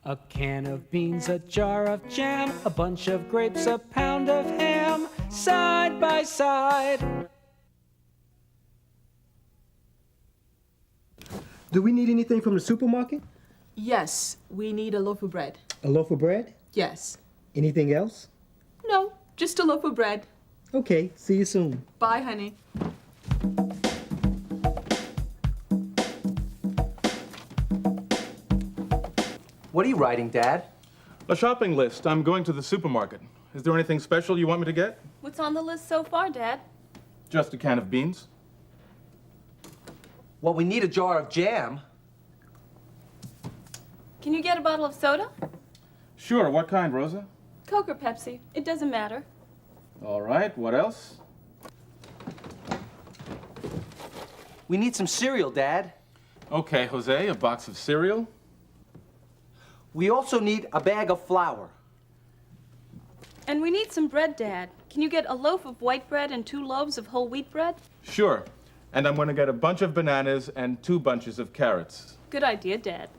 A can of beans, a jar of jam, a bunch of grapes, a pound of ham, side by side. Do we need anything from the supermarket? Yes, we need a loaf of bread. A loaf of bread? Yes. Anything else? No, just a loaf of bread. Okay, see you soon. Bye, honey. What are you writing, Dad? A shopping list. I'm going to the supermarket. Is there anything special you want me to get? What's on the list so far, Dad? Just a can of beans. Well, we need a jar of jam. Can you get a bottle of soda? Sure, what kind, Rosa? Coke or Pepsi? It doesn't matter. All right, what else? We need some cereal, Dad. Okay, Jose, a box of cereal. We also need a bag of flour. And we need some bread, Dad. Can you get a loaf of white bread and 2 loaves of whole wheat bread? Sure. And I'm going to get a bunch of bananas and 2 bunches of carrots. Good idea, Dad.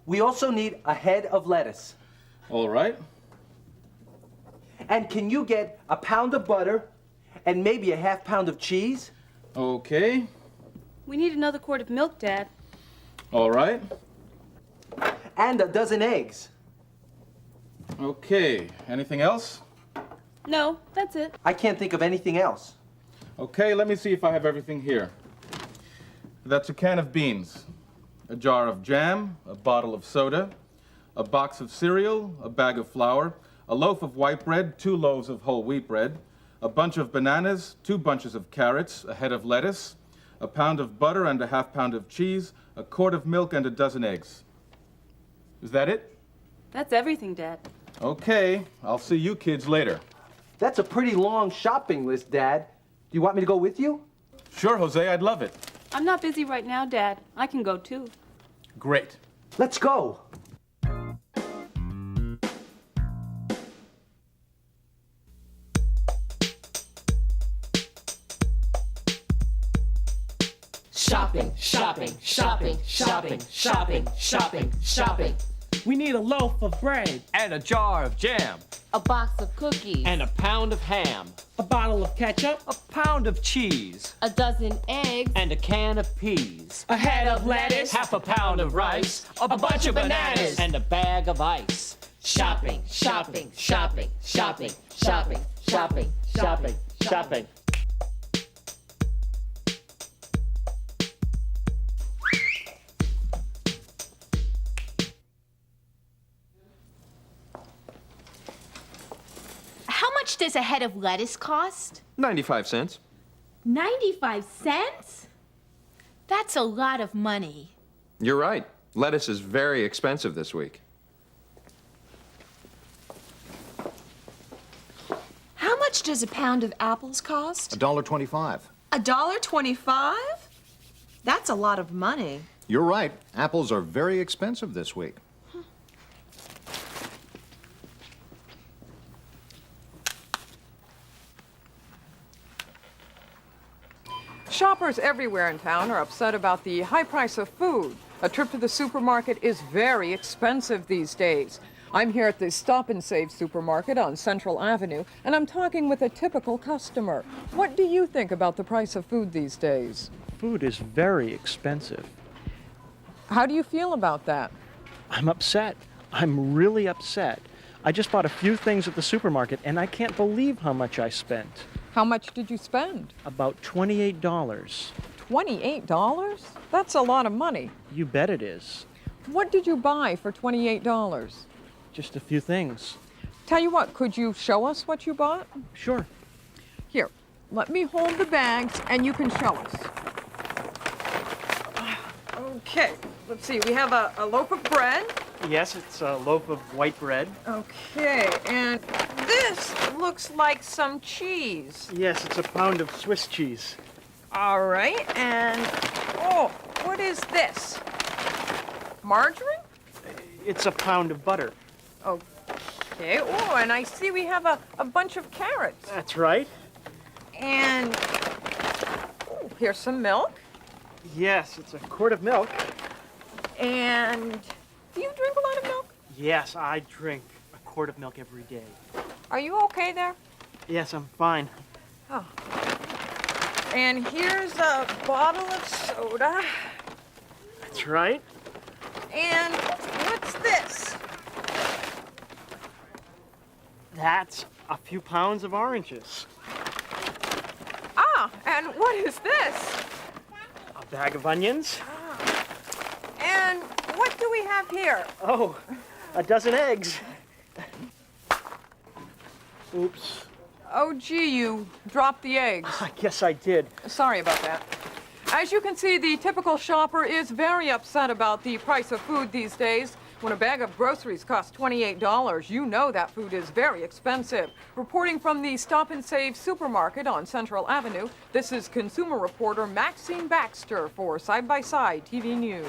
We also need a head of lettuce. All right. And can you get a pound of butter and maybe a half pound of cheese? Okay. We need another quart of milk, Dad. All right. And a dozen eggs. Okay. Anything else? No, that's it. I can't think of anything else. Okay, let me see if I have everything here. That's a can of beans, a jar of jam, a bottle of soda, a box of cereal, a bag of flour, a loaf of white bread, 2 loaves of whole wheat bread, a bunch of bananas, 2 bunches of carrots, a head of lettuce, a pound of butter and a half pound of cheese, a quart of milk and a dozen eggs. Is that it? That's everything, Dad. Okay, I'll see you kids later. That's a pretty long shopping list, Dad. Do you want me to go with you? Sure, Jose, I'd love it. I'm not busy right now, Dad. I can go too. Great. Let's go. Shopping, shopping, shopping, shopping, shopping, shopping, shopping. We need a loaf of bread, And a jar of jam. A box of cookies. And a pound of ham. a bottle of ketchup, A pound of cheese. A dozen eggs. And a can of peas. a head of lettuce, Half a pound of rice. A bunch of bananas. And a bag of ice. Shopping, shopping, shopping, shopping, shopping, shopping, shopping, shopping. How much does a head of lettuce cost? 95 cents. 95 cents? That's a lot of money. You're right. Lettuce is very expensive this week. How much does a pound of apples cost? $1.25. $1.25? That's a lot of money. You're right. Apples are very expensive this week. Shoppers everywhere in town are upset about the high price of food. A trip to the supermarket is very expensive these days. I'm here at the Stop and Save supermarket on Central Avenue, and I'm talking with a typical customer. What do you think about the price of food these days? Food is very expensive. How do you feel about that? I'm upset. I'm really upset. I just bought a few things at the supermarket, and I can't believe how much I spent. How much did you spend? About $28. $28? That's a lot of money. You bet it is. What did you buy for $28? Just a few things. Tell you what, could you show us what you bought? Sure. Here, let me hold the bags and you can show us. Okay, let's see, we have a loaf of bread. Yes, it's a loaf of white bread. Okay, and this looks like some cheese. Yes, it's a pound of Swiss cheese. All right, and, oh, what is this? Margarine? It's a pound of butter. Okay, oh, and I see we have a bunch of carrots. That's right. And, oh, here's some milk. Yes, it's a quart of milk. And do you drink a lot of milk? Yes, I drink a quart of milk every day. Are you okay there? Yes, I'm fine. Oh. And here's a bottle of soda. That's right. And what's this? That's a few pounds of oranges. Ah, and what is this? A bag of onions. And what do we have here? Oh, a dozen eggs. Oops. Oh, gee, you dropped the eggs. I guess I did. Sorry about that. As you can see, the typical shopper is very upset about the price of food these days. When a bag of groceries costs $28, you know that food is very expensive. Reporting from the Stop and Save supermarket on Central Avenue, this is consumer reporter Maxine Baxter for Side by Side TV News.